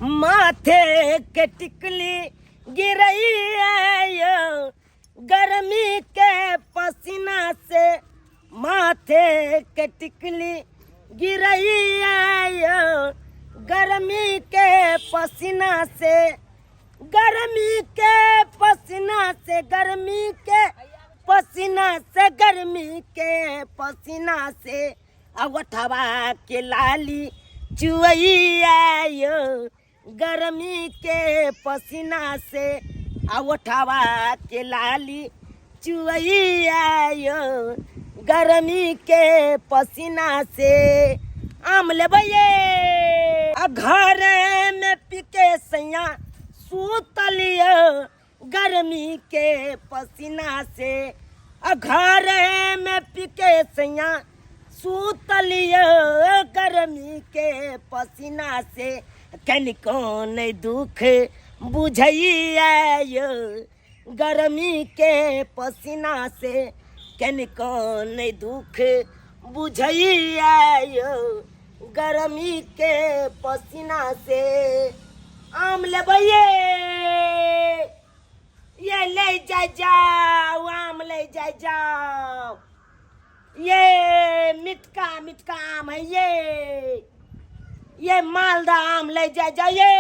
माथे के टिकली गिरई आयो गर्मी के पसीना से माथे के टिकली गिरई आयो गर्मी के पसीना से गर्मी के पसीना से गर्मी के पसीना से गर्मी के पसीना से अवठवा के लाली चुई आयो गर्मी के पसीना से अवठवा के लाली चुई आयो गर्मी के पसीना से आम लेबे घर में पिके सैया सूतलियो गर्मी के पसीना से घर में पिके सैया सूतलियो गर्मी के पसीना से कनिको नहीं दुख बुझैयो गर्मी के पसीना से कनिको नहीं दुख बुझैयो गर्मी के पसीना से आम लेबे ये ले जाओ आम ले जाओ ये मिटका मिटका आम है ये मालदा आम ले जाओ ये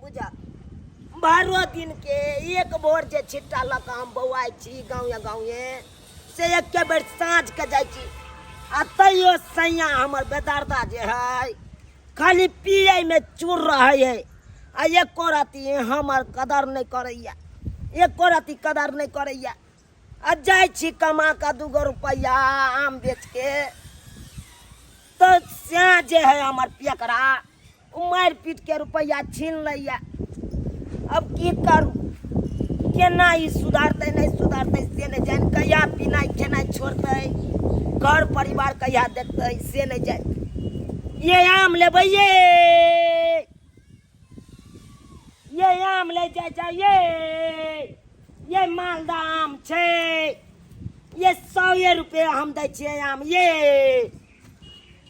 बुझा 12 दिन के एक बोर जे छिट्टा लक हम बौआई छी गाँव से एक बेर साँझ के जाइ छी आ तैयो सैया हमर बेदर्दा जे है खाली पिए में चूर रहे है आ एको राती हमर कदर नहीं करैया एको राती कदर नहीं करैया आ जाइ छी कमा का 2 रुपया आम बेच के तो स्या जे है हमर पेकरा मार पीट के रुपया छीन लैया अब की करू केना ई सुधारते नहीं सुधारते से नहीं जान कहिया पिनाई खेनाई छोड़ते घर परिवार कहिया देखते से नहीं जान ये आम लेबे ये आम ले जा ये मालदा आम छे ये 100 रुपया हम दै छियै आम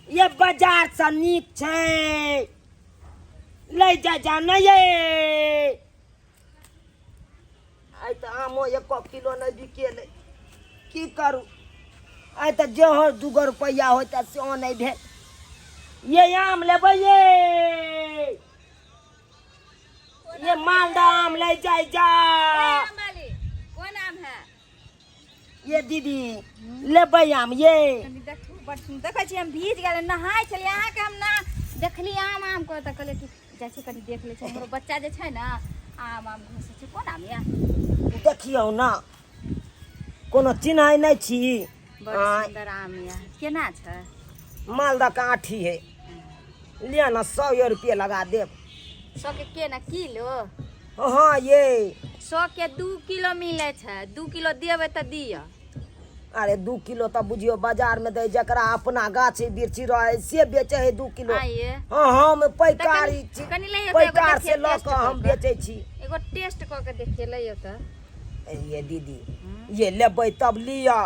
ये बाजार से नीक छे ले जा न ये आई तो आमो 1 किलो नहीं बिकेले की करू आई तो जो 2 रुपया होता से नहीं भेल ये आम लेबे ये मालदा आम ले जा कौन आम है ये दीदी लेबे आम ये देखै छी हम भीज गेल नहाय छलिए अहाँ के हम ना देखली आम को त कहले कि जैसे कनी देख ले छै हमरो बच्चा जे छै ना आम घुसे छै कोन आम या देखियो ना कोनो चिन्हाई नहीं छी बड़ सुंदर आम या केना छै मालदा का आठी है लिया ना 100 रुपया लगा देब 100 के केना किलो हाँ ये 100 के 2 किलो मिले छै 2 किलो देबे त दिया अरे 2 किलो तो बुझियो बाजार में दे जकरा अपना गाछी बिरछी रहे से बेचे है 2 किलो हाँ हम पैकारी छी पैकार से ल के हम बेचे छी एगो टेस्ट क के देखिए लियो त ये दीदी ये लेबै तब लिया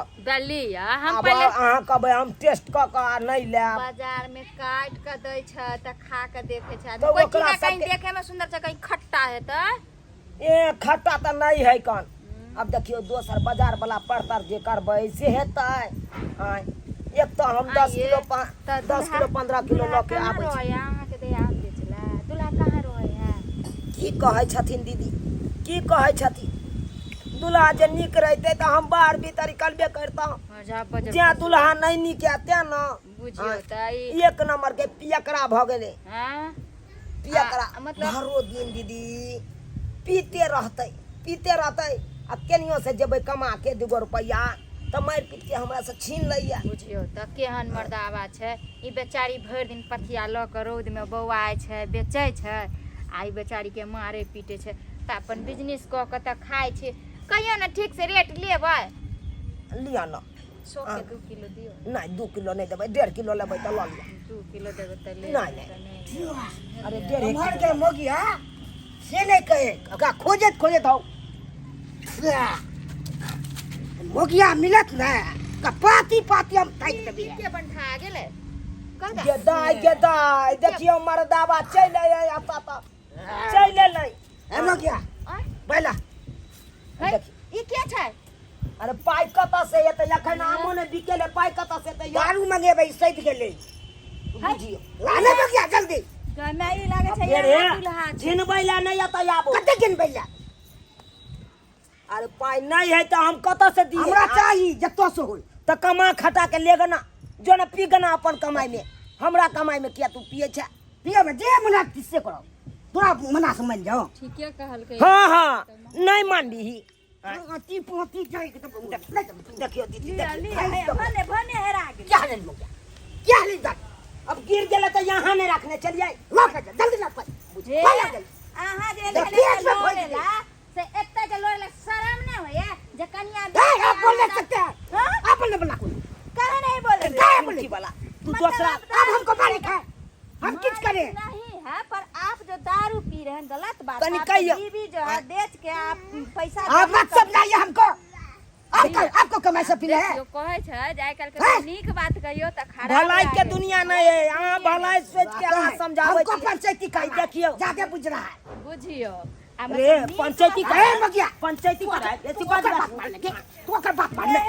हम पहले अहाँ कहबै हम टेस्ट क के नहीं लेब बाजार में काट के दै छै त खा के देखे छै तो कोई ओकरा चीज कहीं देखे में सुंदर छै कहीं खट्टा है त ए खट्टा त नहीं है कन अब देखियो दोसर बाजार वाला पड़तर जे करबै से हेतै हां एक तो हम 10 किलो 15 किलो ल के आबै छी अहाँ के दे आम बेचला दुल्हा कहां रहै है की कहै छथिन दीदी की कहै छथिन दुल्हा जे नीक रहते तो हम बाहर भीतर निकलबे करता जे दुल्हा नहीं नीक आते न बुझियो त एक नंबर के पियकरा भ गेले हां पियकरा मतलब हरो दिन दीदी पीते रहते आ केनियो से जेबै कमा के 2 रुपया त मार पीट के हमरा से छीन लैया बुझियो त केहन मर्दावा छै ई बेचारी भर दिन पथिया ल के रौद में बौआय छै बेचै छै आ ई बेचारी के मारे पीटे छै त अपन बिजनेस क के त खाय छै कहियो न ठीक से रेट लेबै लिया न 100 के 2 किलो दियो नहीं 2 किलो नहीं देबै 1.5 किलो लेबै त ल लिया 2 किलो देबै त ले नहीं अरे 1.5 हमर के मोगिया से नहीं कहे का खोजत हो मोगिया मिलत ना का पाती हम ताक देबी के बंठा गेले गे दाई देखियो मर्दावा चले आता ता चले नहीं एमा क्या बैला ई के छै अरे पाई कता से ये त एखन आमो ने बिकेले पाई कता से त दारू मंगेबै सैत गेलै बुझियो लाने में क्या जल्दी गनाई लागे छै अरे या दुल्हा छै गिनबै ला नहीं आता आबो कते गिनबै ला अरे पाई नहीं है तो हम कता से दिए हमरा चाहिए जत्तो से होई त कमा खटा के लेगा ना जो ना पी गना अपन कमाई में हमरा कमाई में किया तू पिए छ पिए में जे मना किससे करो तोरा मना से मान जाओ ठीके कहलकै हां नहीं मान दी अति पोती जाई के देखियो दीदी भने भने हेरा गेल क्या ले लो क्या ले जा अब गिर गेला तो यहां नहीं रखने चलिए ला के जल्दी ला बुझे आहा जे लेला से एत्ते के लोला शरम नहीं होया जे कन्या आप बोल सकते हैं आप बोलने वाला कोई कहे नहीं बोले क्या बोलने वाला तू दूसरा अब हमको मालिक है हम किस करें नहीं है पर आप जो दारू पी रहे हैं गलत बात तनी है कहियो। बीवी जो है बेच के आप पैसा आप मत समझाइए हमको आपको कमाई से पीले है जो कहे छै जे आइ काल के नीक बात कहियो त खराब भलाई के लागे। दुनिया नहीं है यहाँ भलाई सोच के यहाँ समझावे हमको पंचायती का देखियो ज्यादा बुझ रहा है बुझियो आ अरे मतलब पंचायती का ए, मगिया। पंचायती का है ऐसी बात बात मान लगे तू ओकर बात मान ले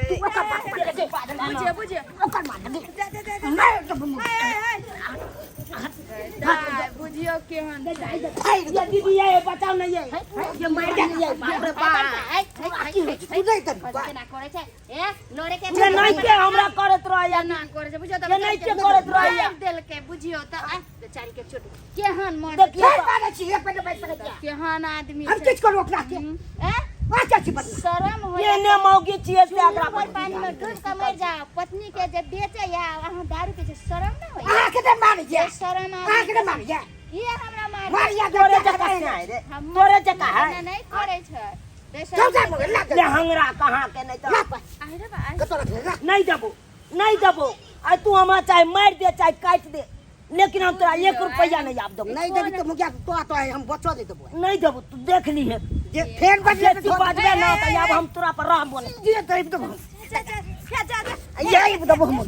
तू ओकर बात मान लगे बुझियो बुझियो ओकर मान लगे मैं जब बुझियो केहन ये दीदी ये बताओ नहीं ये मार दे ये बाप रे बाप तू नहीं कर केना करे छै ए लोरे के ये नहीं के हमरा करत रह या ना करे छै बुझियो त ये नहीं के करत रह या देल के बुझियो त आ बेचारी के छोट केहन मन देखियो क्या माने छी ये पे बैठ सकते केहन आदमी हम छै किस को रोकना के ए आ क्या छी बता शरम हो ये ने मौगी छिए से एकरा कोई पानी में डूब के मर जाओ पत्नी के जब बेचे या अहाँ दारू के जे शरम ना होय आ के दे मार ये जा शरम आ के दे मार जा ये हमरा मार मार या तोरे के जका नहीं रे तोरे जका है नहीं करे छै चल जा मगर ला ले हंगरा कहां के नहीं ला तो आइ रे बा कतो रख नहीं देबो नहीं देबो आज तू हमरा चाहे मार दे चाहे काट दे लेकिन हम तोरा 1 रुपया नहीं आप देबो नहीं देबी तो मुखिया तो है हम बचो दे देबो नहीं देबो तू देख ली है जे फेर बजे तू बाजबे ना तो अब हम तोरा पर राम बोले ये देब तो यही देबो हम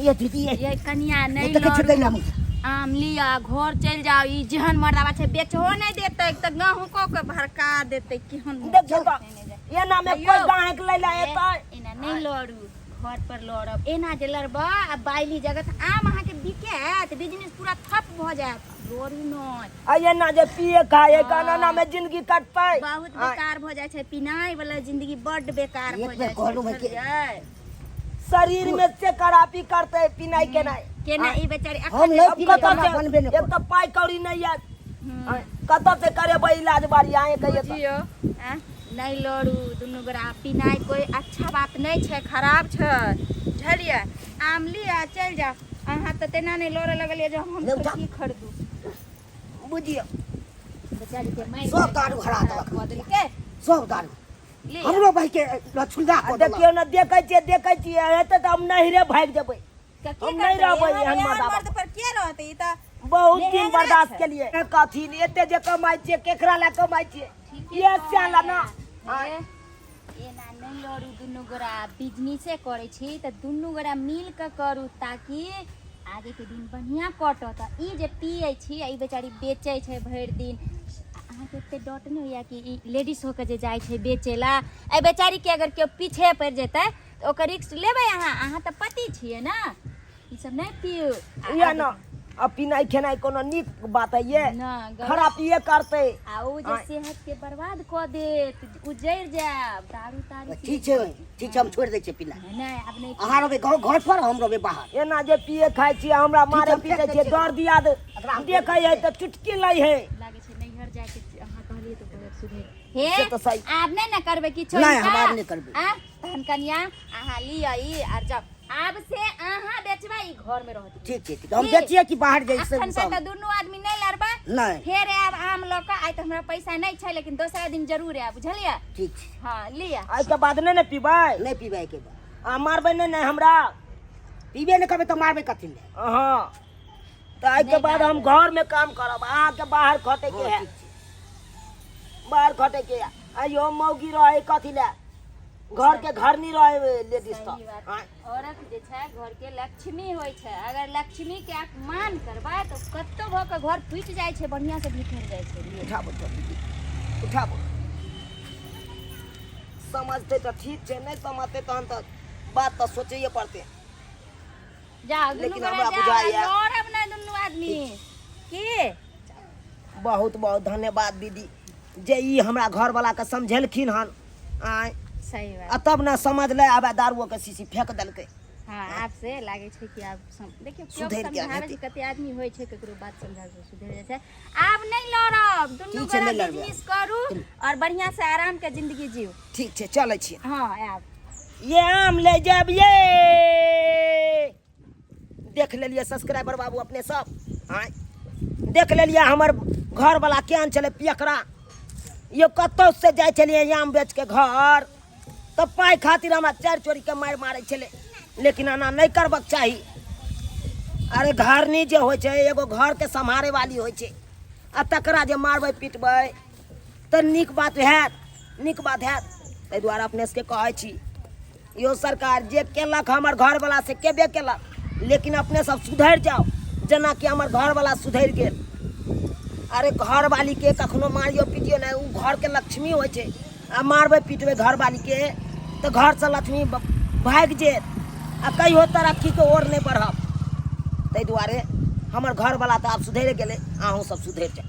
ये दीदी ये कन्या नहीं तो के लड़ ला मुखिया आम लिया घर चल जाओ ई जेहन मर्दावा छै बेचहो नहीं देते त गाहू को के भड़का देते केहन देखियो तो ये ना में कोई गाहक ले ले एता एना नहीं लड़ू घर पर लड़ब एना जे लड़बा आ बाइली जगत आम अहाँ के बिकेत बिजनेस पूरा ठप भ जायत लड़ू नहीं आ ये ना जे पिए खाए गाना में जिंदगी कटतै बहुत बेकार भ जाय छै पिनाई वाला जिंदगी बड्ड बेकार भ एक जाय बेर कहलू है कि- छै शरीर में से खराबी करते पिनाई के नहीं केना ई बेचारी हम अखन नहीं अब पी कतऽ के से बनबे नहीं एक तो पाई कौड़ी नहीं है कतऽ से करे इलाज बारी आए कहिए तो बुझियो आ, नहीं लड़ू दुनू गोरा पिनाई कोई अच्छा बात नहीं छै खराब छै बुझलियै आम लिया चल जाओ अहाँ तऽ तेना नहीं लड़े लगलियै जो हम ले उठा। की खरीदू बुझियो बेचारी के माई सब दारू हरा देलक बदल के सब दारू ले हमरो भाई के लछुलदा को देखियो ना देखै छियै हेतै तऽ हम नहिरे भाग जेबै हम नहीं रहबै एहन मर्दावा पर के रहते ई तऽ बहुत दिन लेहंगरा बर्दाश्त छै। के लिए कथी एते जे कमाई छियै केकरा ला कमाई छियै ये साला ना एना नहीं लड़ू दुनू गोरा बिजनेसे करे छी तऽ दुनू गोरा मिल के करू ताकि आगे के दिन बढ़िया कटत आ ई जे पियै छी आ ई बेचारी बेचै छै भरि दिन अहाँके एते डट नहीं होइया कि ई लेडीज होके जे जाइ छै बेचे ला ए बेचारी के अगर केओ पीछे पड़ि जेतै तऽ ओकर रिस्क लेबै अहाँ तऽ पति छियै ना ई सब नहीं पियू या ना अब पिनाई खेनाई कोनो नीक बात है ये ना खराब ये करते आ उ जे सेहत के बर्बाद क देत उजैर जाब दारू तारी ठीक छै हम छोड़ दै छियै पिला नहीं अब नहीं अहाँ रहबै घर पर हम रहबै बाहर एना जे पिए खाइ छियै हमरा मारे हम पीटे फेंक छियै दै डर दिया दे देखै है तऽ चुटकी लै है लागे छै नैहर जाय के अहाँ कहलिए तो कहत सुधे से हे तो सही आब नहीं ना करबे किछो नहीं, हम आब नहीं करबै। आ तहन कन्या अहाँ लियै आर जब आब से अहाँ बेचबै ई घर में रहत ठीक हम बेचिए कि बाहर जाई से अखन से तऽ दुनू आदमी नहीं लड़बै नहीं फेर आब आम लऽ कऽ आइ तऽ हमरा पैसा नहीं छै लेकिन दोसरा दिन जरूर आयब बुझलियै ठीक छै हाँ लिया आई के बाद नहीं पीबै नहीं पीबै के बाद आ मारबै नहीं हमरा पीबे नहीं करबै तो मारबै कथी ले हाँ तो आई के बाद हम घर में काम करब अहाँ के बाहर खटे के है बाहर खटे के है। आइयो मौगी रहे कथी ले घर के घर नहीं रहे लेडीज सही बात। तो औरत जे छै घर के लक्ष्मी होइ छै, अगर लक्ष्मी के अपमान करबै तो कत्तो भ के घर टूटि जाइ छै, बढ़िया से बिखर जाइ छै। उठाबो तो दीदी उठाबो, समझते तो ठीक है, नहीं समझते तहन तो बात तो सोचे पड़ते। जाओ लेकिन दुनू हमरा गोरा बुझाइया- जाओ, लड़ब ना दुनू आदमी की। बहुत बहुत धन्यवाद दीदी जे ई हमरा घर वाला के समझेलखिन हन। आय सही आ बात। तब ना समझ ले आबे दारुओ के शीशी फेंक देलकै। हाँ आपसे लागे छै कि आप देखियो क्यों सुधरि गेल समझावे हेतै। छै, कते आदमी होइ छै केकरो बात समझावे से सुधर जाइ छै। आब नहीं लड़ब, दुनू ठीक छै, गोरा नहीं लड़बै। बिजनेस करू और बढ़िया से आराम के जिंदगी जीव। ठीक छै चलै छियै। हाँ आब ये आम ले जाब ये, देख लेलिए सब्सक्राइबर बाबू अपने सब। आय देख लेलिए हमर घर वाला केहन छलै पियकरा। ये कतौ से जाइ छलिए आम बेच के घर, तब पाइ खातिर हमरा चारि चोरी के मारि मारै छलै, लेकिन एना नहीं करबक चाही। अरे घरनी जे होइ छै एगो घर के सम्हारे वाली होइ छै, आ तकरा जे मारबै पिटबै तऽ नीक बात हैत, नीक बात हैत। ताहि दुआरे अपने सबके कहै छी यो सरकार जे केलक हमर घर वाला से केबे केलक, लेकिन अपने सब सुधरि जाओ जेना कि हमर घर वाला सुधरि गेल। अरे घर वाली के कखनो मारियो पीटियो नहीं, उ घर के लक्ष्मी होइ छै, आ मारबै पिटबै घर वाली के तो घर से लक्ष्मी भागि जेत, आ कहियो तरक्की के ओर नहीं बढ़ब। ताहि दुआरे हमर घर वाला तो आब सुधरि गेलै, अहूँ सब सुधरि जाओ।